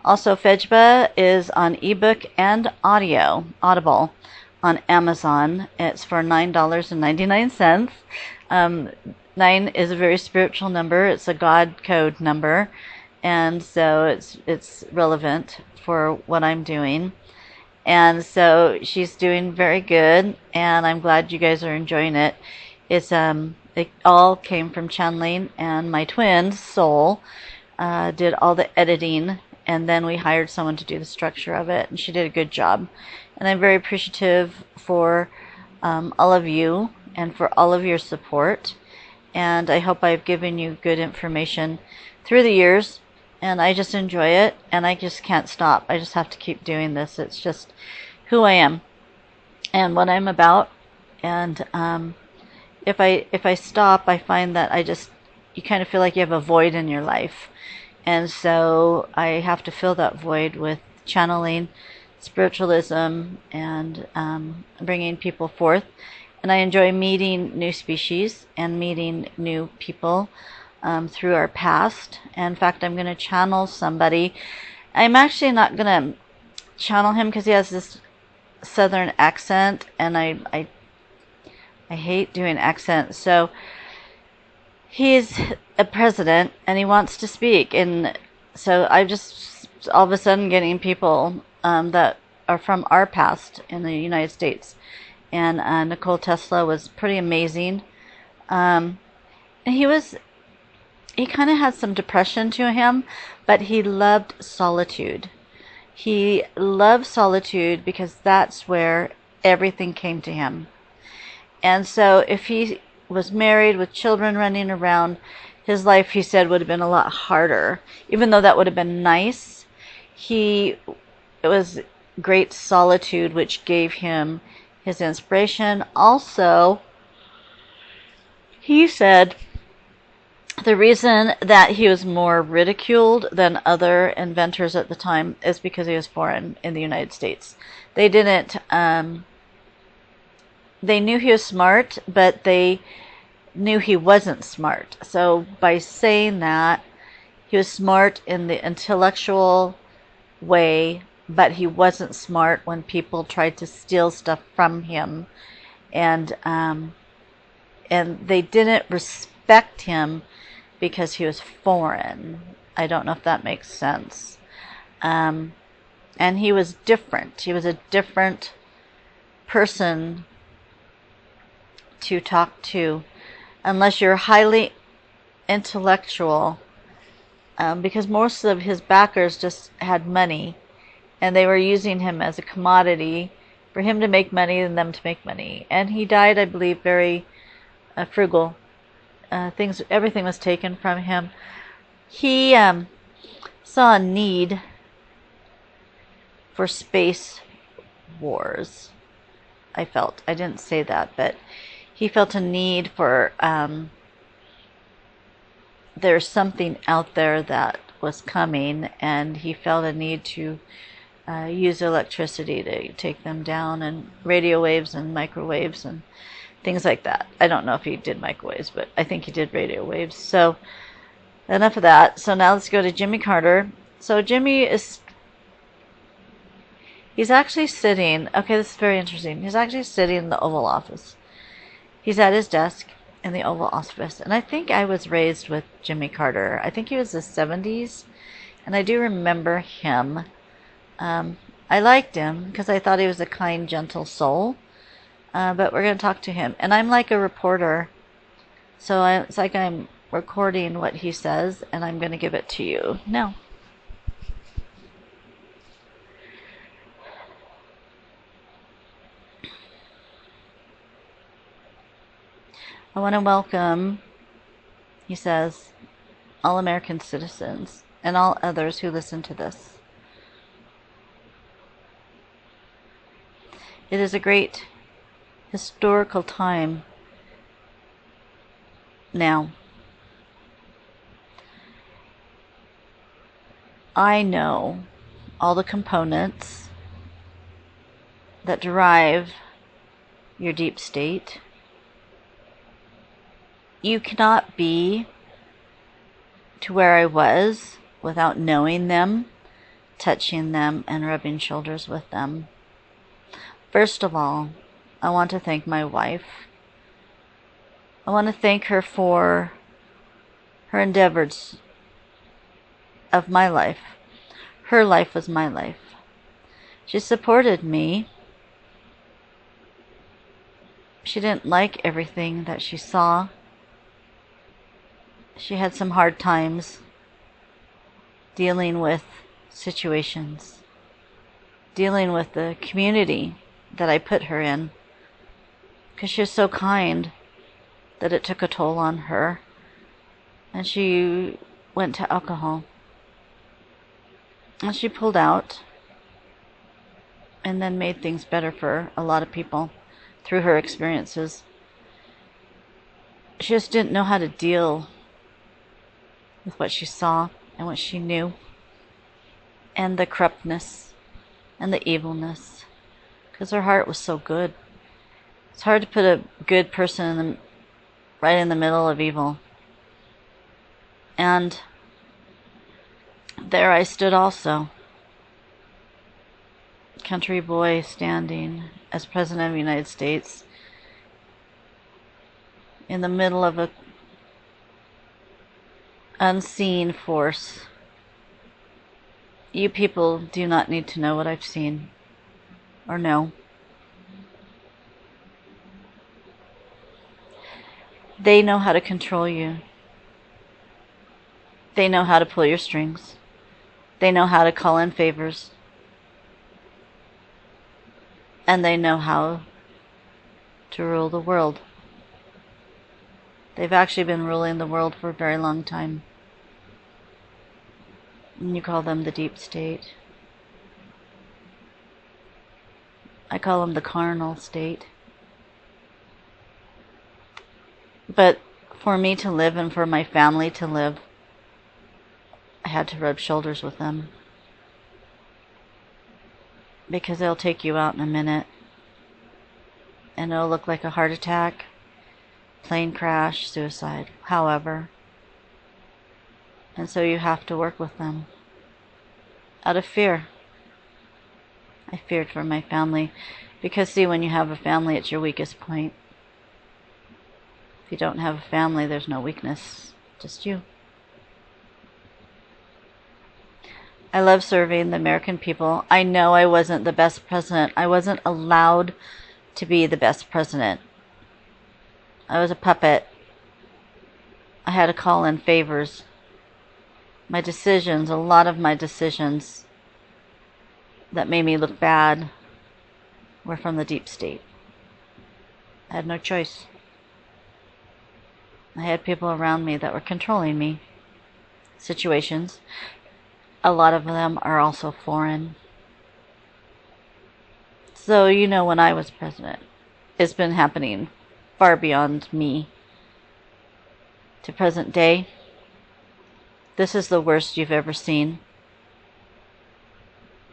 Also, Fejba is on ebook and Audible on Amazon. It's for $9.99. 9 is a very spiritual number. It's a God code number, and so it's relevant for what I'm doing. And so she's doing very good, and I'm glad you guys are enjoying it. It all came from channeling, and my twin Soul did all the editing, and then we hired someone to do the structure of it, and she did a good job. And I'm very appreciative for all of you and for all of your support. And I hope I've given you good information through the years, and I just enjoy it, and I just can't stop. I just have to keep doing this. It's just who I am and what I'm about. And if I stop, I find that you kind of feel like you have a void in your life. And so I have to fill that void with channeling, spiritualism, and bringing people forth. And I enjoy meeting new species and meeting new people through our past. And in fact, I'm going to channel somebody. I'm actually not going to channel him because he has this southern accent, and I hate doing accents. So he's a president, and he wants to speak. And so I'm just all of a sudden getting people that are from our past in the United States. And Nikola Tesla was pretty amazing. And he kind of had some depression to him, but he loved solitude. He loved solitude because that's where everything came to him. And so if he was married with children running around, his life, he said, would have been a lot harder. Even though that would have been nice, it was great solitude which gave him his inspiration. Also, he said the reason that he was more ridiculed than other inventors at the time is because he was foreign in the United States. They didn't, they knew he was smart, but they knew he wasn't smart. So by saying that, he was smart in the intellectual way, but he wasn't smart when people tried to steal stuff from him, and they didn't respect him because he was foreign. I don't know if that makes sense. And he was different. He was a different person to talk to, unless you're highly intellectual, because most of his backers just had money, and they were using him as a commodity for him to make money and them to make money. And he died, I believe, very frugal. Everything was taken from him. He saw a need for space wars. I didn't say that, but he felt a need for there's something out there that was coming, and he felt a need to use electricity to take them down, and radio waves and microwaves and things like that. I don't know if he did microwaves, but I think he did radio waves. So enough of that. So now let's go to Jimmy Carter. So he's actually sitting, okay, this is very interesting. He's actually sitting in the Oval Office. He's at his desk in the Oval Office. And I think I was raised with Jimmy Carter. I think he was the 70s. And I do remember him. I liked him because I thought he was a kind, gentle soul. But we're going to talk to him. And I'm like a reporter. So it's like I'm recording what he says, and I'm going to give it to you now. I want to welcome, he says, all American citizens and all others who listen to this. It is a great historical time now. I know all the components that derive your deep state. You cannot be to where I was without knowing them, touching them and rubbing shoulders with them. First of all, I want to thank my wife. I want to thank her for her endeavors of my life. Her life was my life. She supported me. She didn't like everything that she saw. She had some hard times dealing with situations, dealing with the community that I put her in, because she was so kind that it took a toll on her, and she went to alcohol. And she pulled out and then made things better for a lot of people through her experiences. She just didn't know how to deal with what she saw and what she knew, and the corruptness and the evilness, because her heart was so good. It's hard to put a good person right in the middle of evil. And there I stood also, country boy standing as President of the United States in the middle of a unseen force. You people do not need to know what I've seen or know. They know how to control you. They know how to pull your strings. They know how to call in favors. And they know how to rule the world. They've actually been ruling the world for a very long time. And you call them the deep state. I call them the carnal state. But for me to live and for my family to live, I had to rub shoulders with them. Because they'll take you out in a minute. And it'll look like a heart attack, plane crash, suicide, however. And so you have to work with them out of fear. I feared for my family, because see, when you have a family, it's your weakest point. If you don't have a family, there's no weakness, just you. I love serving the American people. I know I wasn't the best president. I wasn't allowed to be the best president. I was a puppet. I had to call in favors. My decisions, a lot of my decisions that made me look bad were from the deep state. I had no choice. I had people around me that were controlling me. Situations. A lot of them are also foreign. So, you know, when I was president, it's been happening far beyond me. To present day, this is the worst you've ever seen.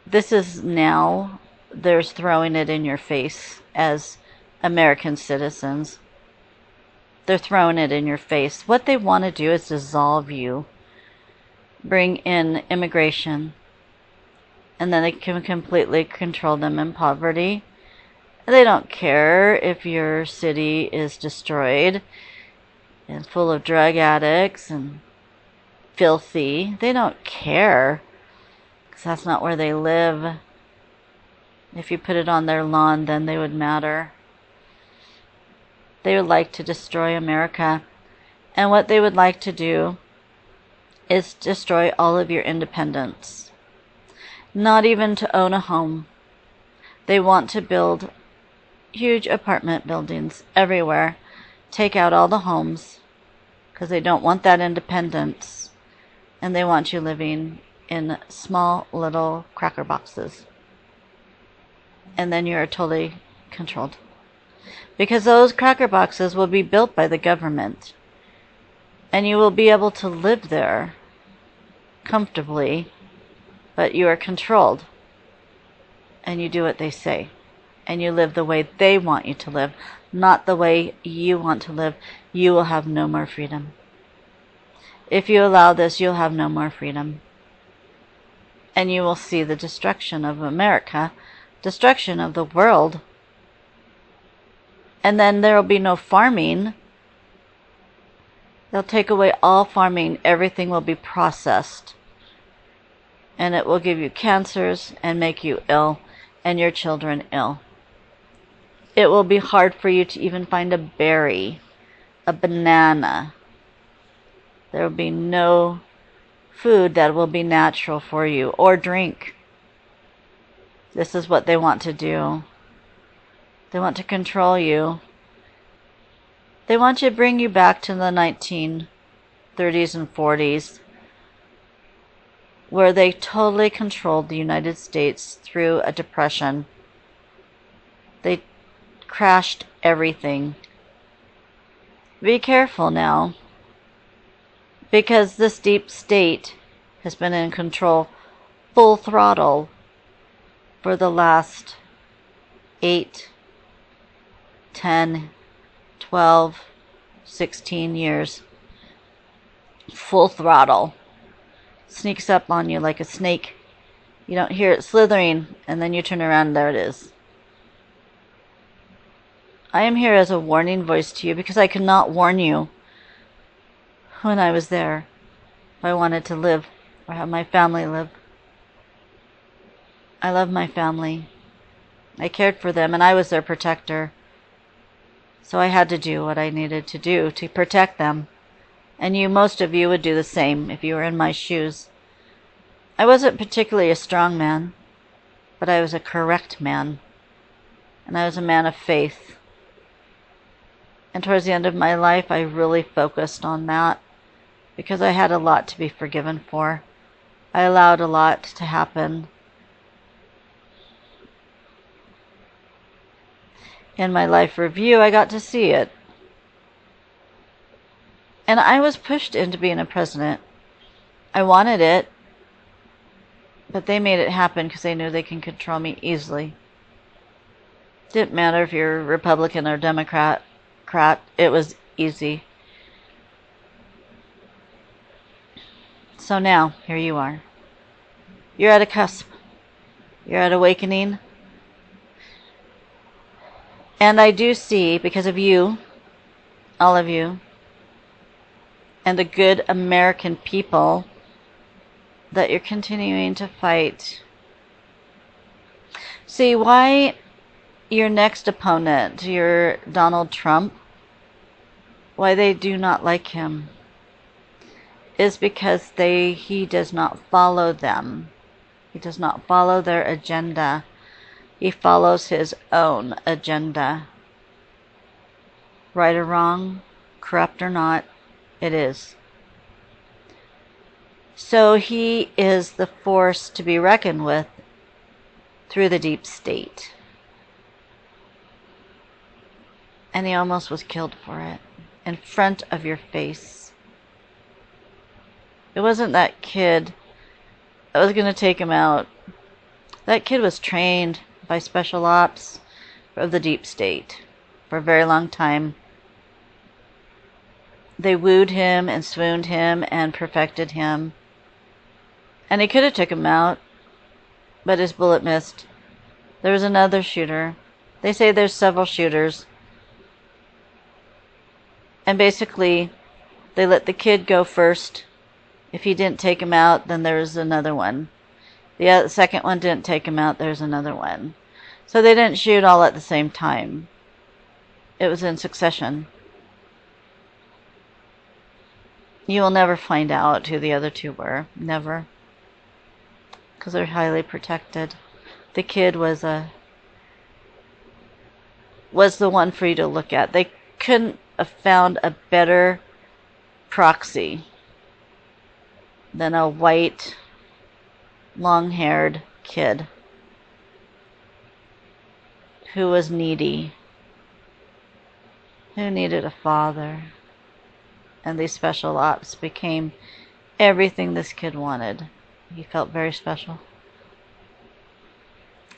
This is now, there's throwing it in your face as American citizens. They're throwing it in your face. What they want to do is dissolve you, bring in immigration, and then they can completely control them in poverty. They don't care if your city is destroyed and full of drug addicts and filthy. They don't care, because that's not where they live. If you put it on their lawn, then they would matter. They would like to destroy America. And what they would like to do is destroy all of your independence. Not even to own a home. They want to build huge apartment buildings everywhere. Take out all the homes, because they don't want that independence. And they want you living in small little cracker boxes. And then you're totally controlled. Because those cracker boxes will be built by the government. And you will be able to live there comfortably, but you are controlled. And you do what they say. And you live the way they want you to live, not the way you want to live. You will have no more freedom. If you allow this, you'll have no more freedom. and you will see the destruction of America, destruction of the world. And then there will be no farming. They'll take away all farming. Everything will be processed. And it will give you cancers and make you ill and your children ill. It will be hard for you to even find a berry, a banana. There will be no food that will be natural for you or drink. This is what they want to do. They want to control you. They want to bring you back to the 1930s and 40s, where they totally controlled the United States through a depression. They crashed everything. Be careful now, because this deep state has been in control full throttle for the last 8, 10, 12, 16 years. Full throttle. Sneaks up on you like a snake. You don't hear it slithering, and then you turn around and there it is. I am here as a warning voice to you because I could not warn you when I was there if I wanted to live or have my family live. I love my family. I cared for them and I was their protector. So I had to do what I needed to do to protect them. And most of you would do the same if you were in my shoes. I wasn't particularly a strong man, but I was a correct man. And I was a man of faith. And towards the end of my life, I really focused on that because I had a lot to be forgiven for. I allowed a lot to happen. In my life review, I got to see it. And I was pushed into being a president. I wanted it, but they made it happen because they knew they can control me easily. Didn't matter if you're Republican or Democrat. It was easy. So now, here you are. You're at a cusp. You're at awakening. And I do see, because of you, all of you, and the good American people, that you're continuing to fight. See, why your next opponent, your Donald Trump, why they do not like him is because he does not follow them. He does not follow their agenda. He follows his own agenda. Right or wrong, corrupt or not, it is. So he is the force to be reckoned with through the deep state. And he almost was killed for it. In front of your face. It wasn't that kid that was going to take him out. That kid was trained by special ops of the deep state for a very long time. They wooed him and swooned him and perfected him. And he could have took him out, but his bullet missed. There was another shooter. They say there's several shooters. And basically, they let the kid go first. If he didn't take him out, then there was another one. The second one didn't take him out, there's another one. So they didn't shoot all at the same time. It was in succession. You will never find out who the other two were. Never. Because they're highly protected. The kid was the one for you to look at. They couldn't have found a better proxy than a white, long-haired kid who was needy, who needed a father. And these special ops became everything this kid wanted. He felt very special.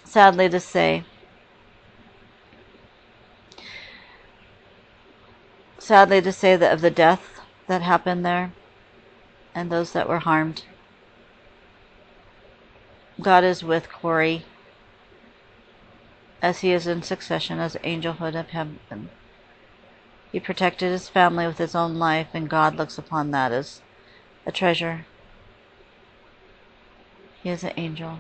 Sadly to say, that of the death that happened there and those that were harmed. God is with Corey as he is in succession as angelhood of heaven. He protected his family with his own life, and God looks upon that as a treasure. He is an angel,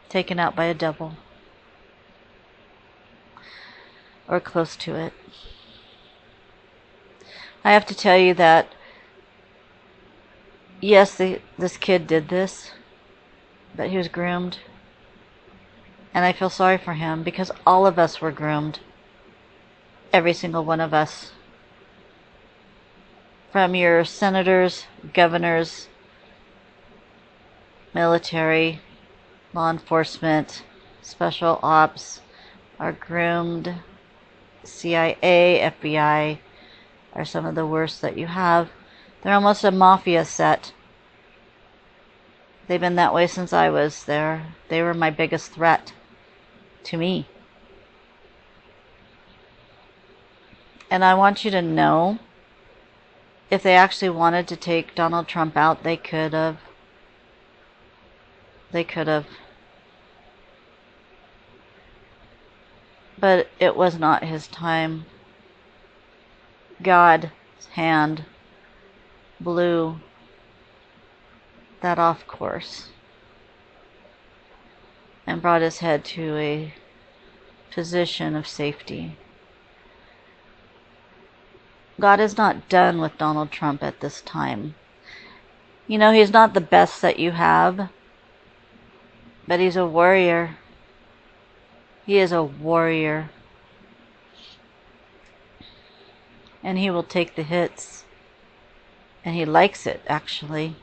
taken out by a devil, or close to it. I have to tell you that, yes, this kid did this, but he was groomed. And I feel sorry for him because all of us were groomed. Every single one of us. From your senators, governors, military, law enforcement, special ops, are groomed. CIA, FBI are some of the worst that you have. They're almost a mafia set. They've been that way since I was there. They were my biggest threat to me. And I want you to know, if they actually wanted to take Donald Trump out, they could have. They could have. But it was not his time. God's hand blew that off course and brought his head to a position of safety. God is not done with Donald Trump at this time. You know, he's not the best that you have, but he's a warrior. He is a warrior. And he will take the hits. And he likes it, actually.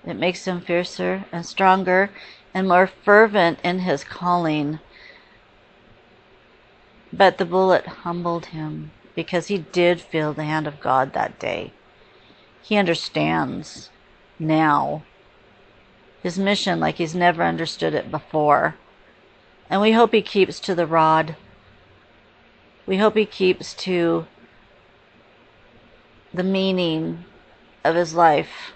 It makes him fiercer and stronger and more fervent in his calling. But the bullet humbled him because he did feel the hand of God that day. He understands now his mission like he's never understood it before. And we hope he keeps to the rod. We hope he keeps to the meaning of his life.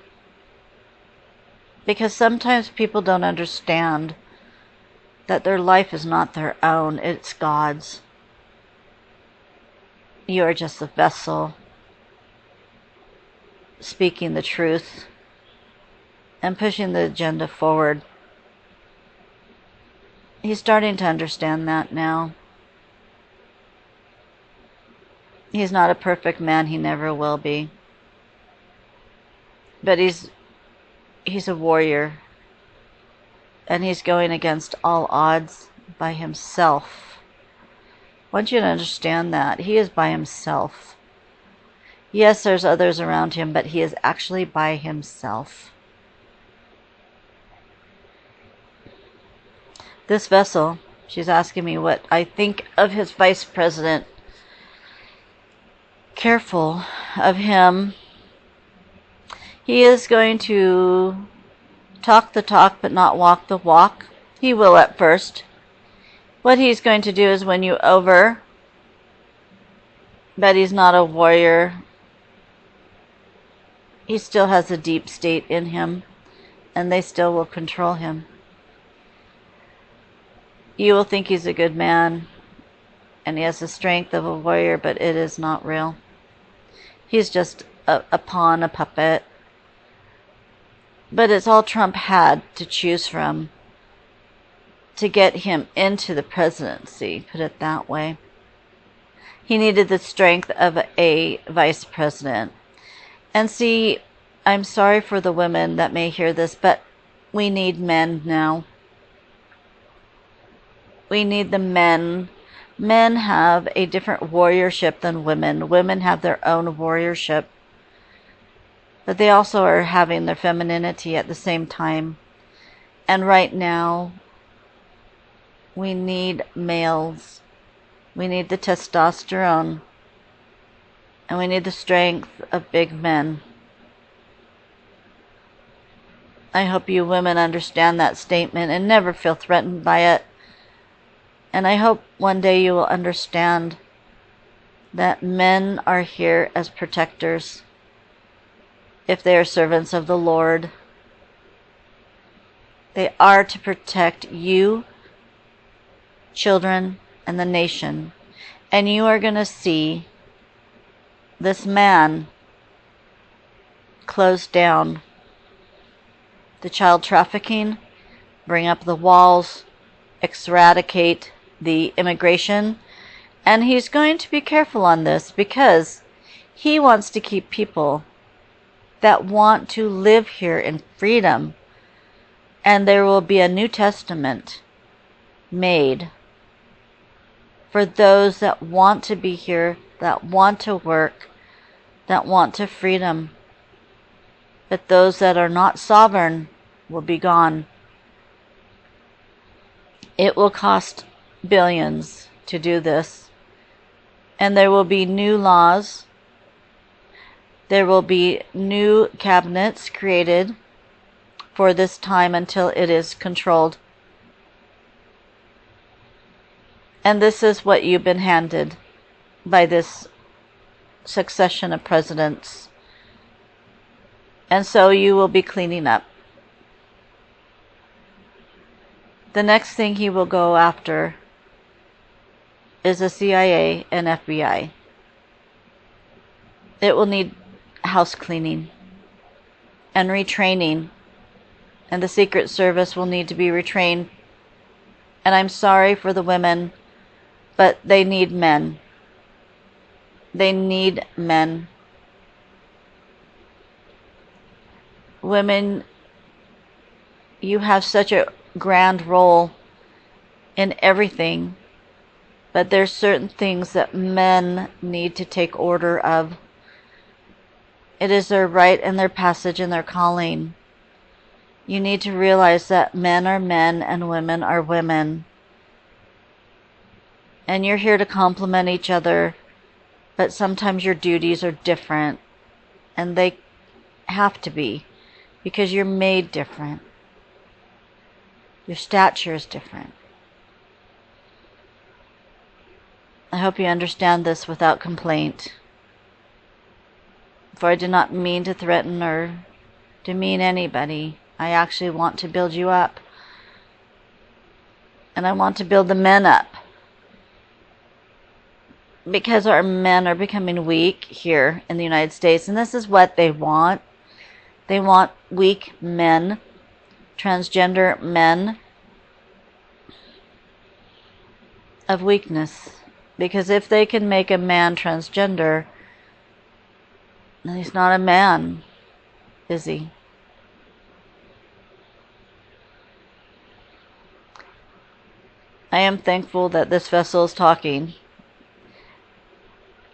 Because sometimes people don't understand that their life is not their own, it's God's. You are just a vessel speaking the truth and pushing the agenda forward. He's starting to understand that now. He's not a perfect man, he never will be. But he's a warrior. And he's going against all odds by himself. I want you to understand that. He is by himself. Yes, there's others around him, but he is actually by himself. This vessel, she's asking me what I think of his vice president. Careful of him. He is going to talk the talk but not walk the walk. He will at first. What he's going to do is win you over. But he's not a warrior. He still has a deep state in him. And they still will control him. You will think he's a good man. And he has the strength of a warrior, but it is not real. He's just a pawn, a puppet. But it's all Trump had to choose from to get him into the presidency, put it that way. He needed the strength of a vice president. And see, I'm sorry for the women that may hear this, but we need men now. We need the men. Men have a different warriorship than women. Women have their own warriorship. But they also are having their femininity at the same time. And right now, we need males. We need the testosterone. And we need the strength of big men. I hope you women understand that statement and never feel threatened by it. And I hope one day you will understand that men are here as protectors if they are servants of the Lord. They are to protect you, children, and the nation. And you are going to see this man close down the child trafficking, bring up the walls, eradicate the immigration. And he's going to be careful on this because he wants to keep people that want to live here in freedom. And there will be a New Testament made for those that want to be here, that want to work, that want to freedom. But those that are not sovereign will be gone. It will cost billions to do this. And there will be new laws. There will be new cabinets created for this time until it is controlled. And this is what you've been handed by this succession of presidents. And so you will be cleaning up. The next thing he will go after is the CIA and FBI. It will need house cleaning and retraining. And the Secret Service will need to be retrained. And I'm sorry for the women, but they need men. They need men. Women, you have such a grand role in everything, but there's certain things that men need to take order of. It is their right and their passage and their calling. You need to realize that men are men and women are women. And you're here to complement each other, but sometimes your duties are different. And they have to be, because you're made different. Your stature is different. I hope you understand this without complaint. For I do not mean to threaten or demean anybody. I actually want to build you up. And I want to build the men up. Because our men are becoming weak here in the United States. And this is what they want. They want weak men, transgender men of weakness. Because if they can make a man transgender, then he's not a man, is he? I am thankful that this vessel is talking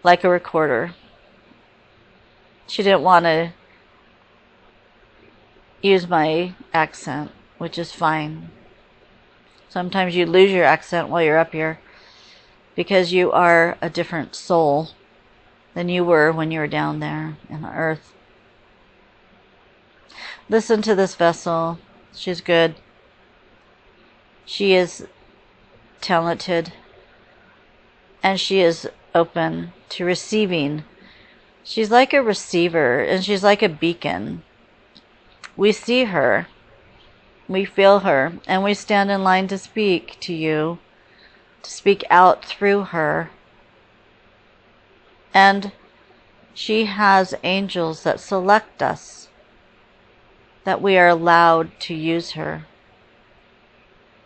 like a recorder. She didn't want to use my accent, which is fine. Sometimes you lose your accent while you're up here because you are a different soul than you were when you were down there in the earth. Listen to this vessel. She's good. She is talented. And she is open to receiving. She's like a receiver, and she's like a beacon. We see her. We feel her. And we stand in line to speak to you, to speak out through her. And she has angels that select us, that we are allowed to use her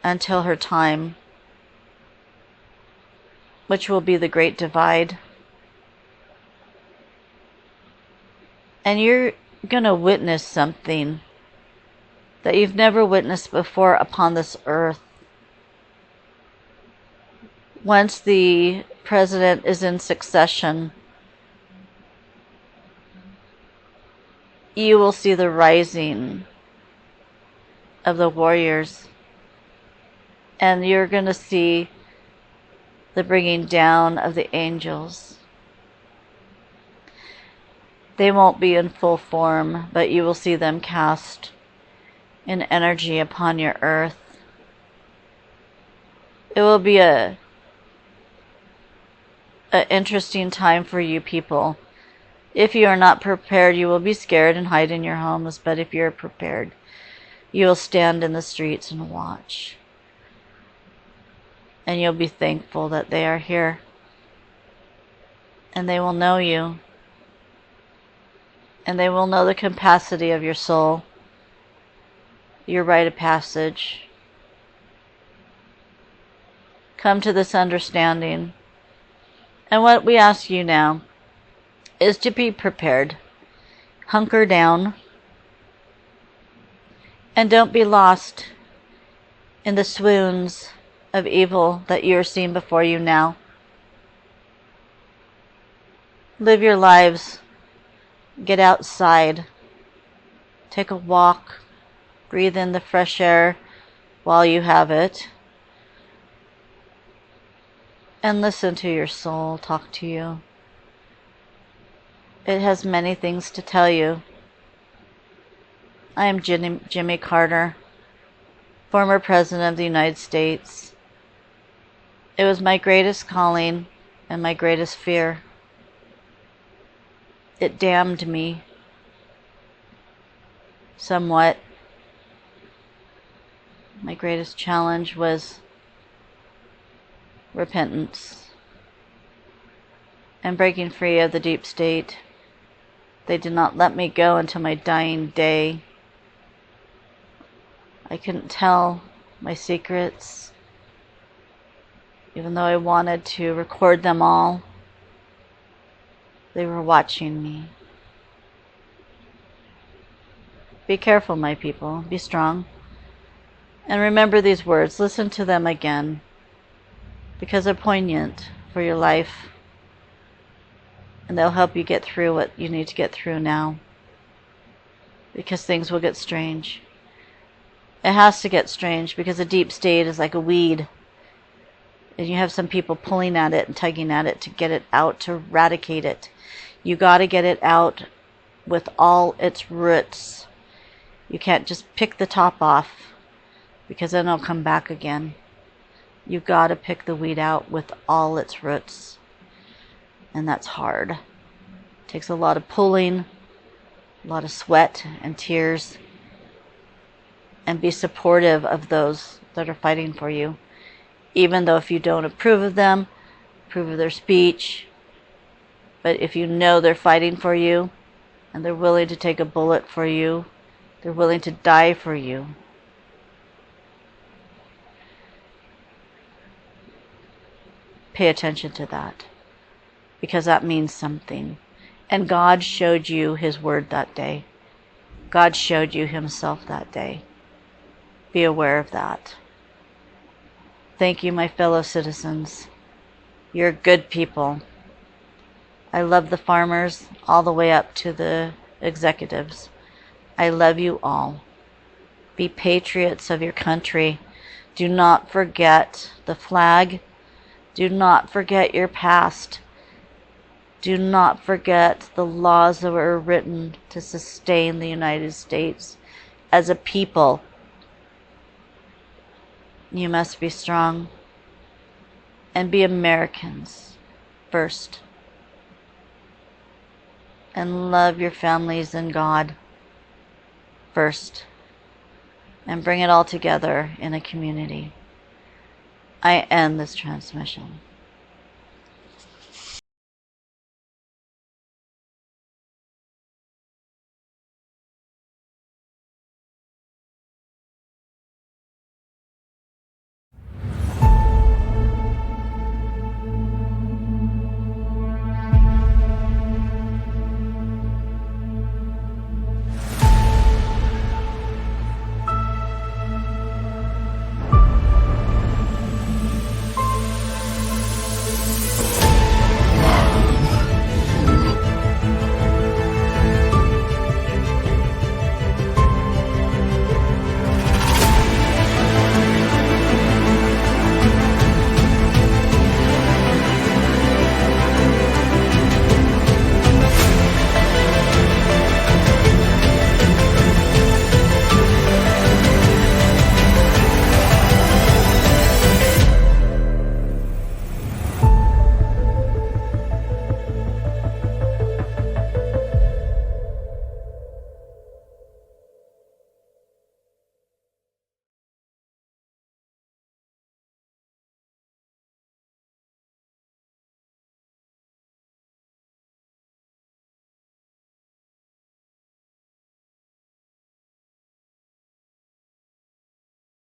until her time, which will be the great divide. And you're going to witness something that you've never witnessed before upon this earth. Once the president is in succession, you will see the rising of the warriors. And you're going to see the bringing down of the angels. They won't be in full form, but you will see them cast in energy upon your earth. It will be a interesting time for you people. If you are not prepared, you will be scared and hide in your homes, but if you're prepared, You will stand in the streets and watch. And you'll be thankful that they are here. And they will know you. And they will know the capacity of your soul, your rite of passage. Come to this understanding. And what we ask you now is to be prepared. Hunker down. And don't be lost in the swoons of evil that you are seeing before you now. Live your lives. Get outside. Take a walk. Breathe in the fresh air while you have it. And listen to your soul talk to you. It has many things to tell you. I am Jimmy Carter, former President of the United States. It was my greatest calling and my greatest fear. It damned me somewhat. My greatest challenge was repentance and breaking free of the deep state. They did not let me go until my dying day. I couldn't tell my secrets, even though I wanted to record them all. They were watching me. Be careful, my people. Be strong. And remember these words. Listen to them again, because they're poignant for your life. And they'll help you get through what you need to get through now. Because things will get strange. It has to get strange because the deep state is like a weed. And you have some people pulling at it and tugging at it to get it out, to eradicate it. You got to get it out with all its roots. You can't just pick the top off, because then it'll come back again. You got to pick the weed out with all its roots. And that's hard. It takes a lot of pulling, a lot of sweat and tears. And be supportive of those that are fighting for you. Even though if you don't approve of them, approve of their speech, but if you know they're fighting for you, and they're willing to take a bullet for you, they're willing to die for you. Pay attention to that, because that means something. And God showed you His word that day. God showed you Himself that day. Be aware of that. Thank you, my fellow citizens. You're good people. I love the farmers all the way up to the executives. I love you all. Be patriots of your country. Do not forget the flag. Do not forget your past. Do not forget the laws that were written to sustain the United States as a people. You must be strong and be Americans first. And love your families and God first. And bring it all together in a community. I end this transmission.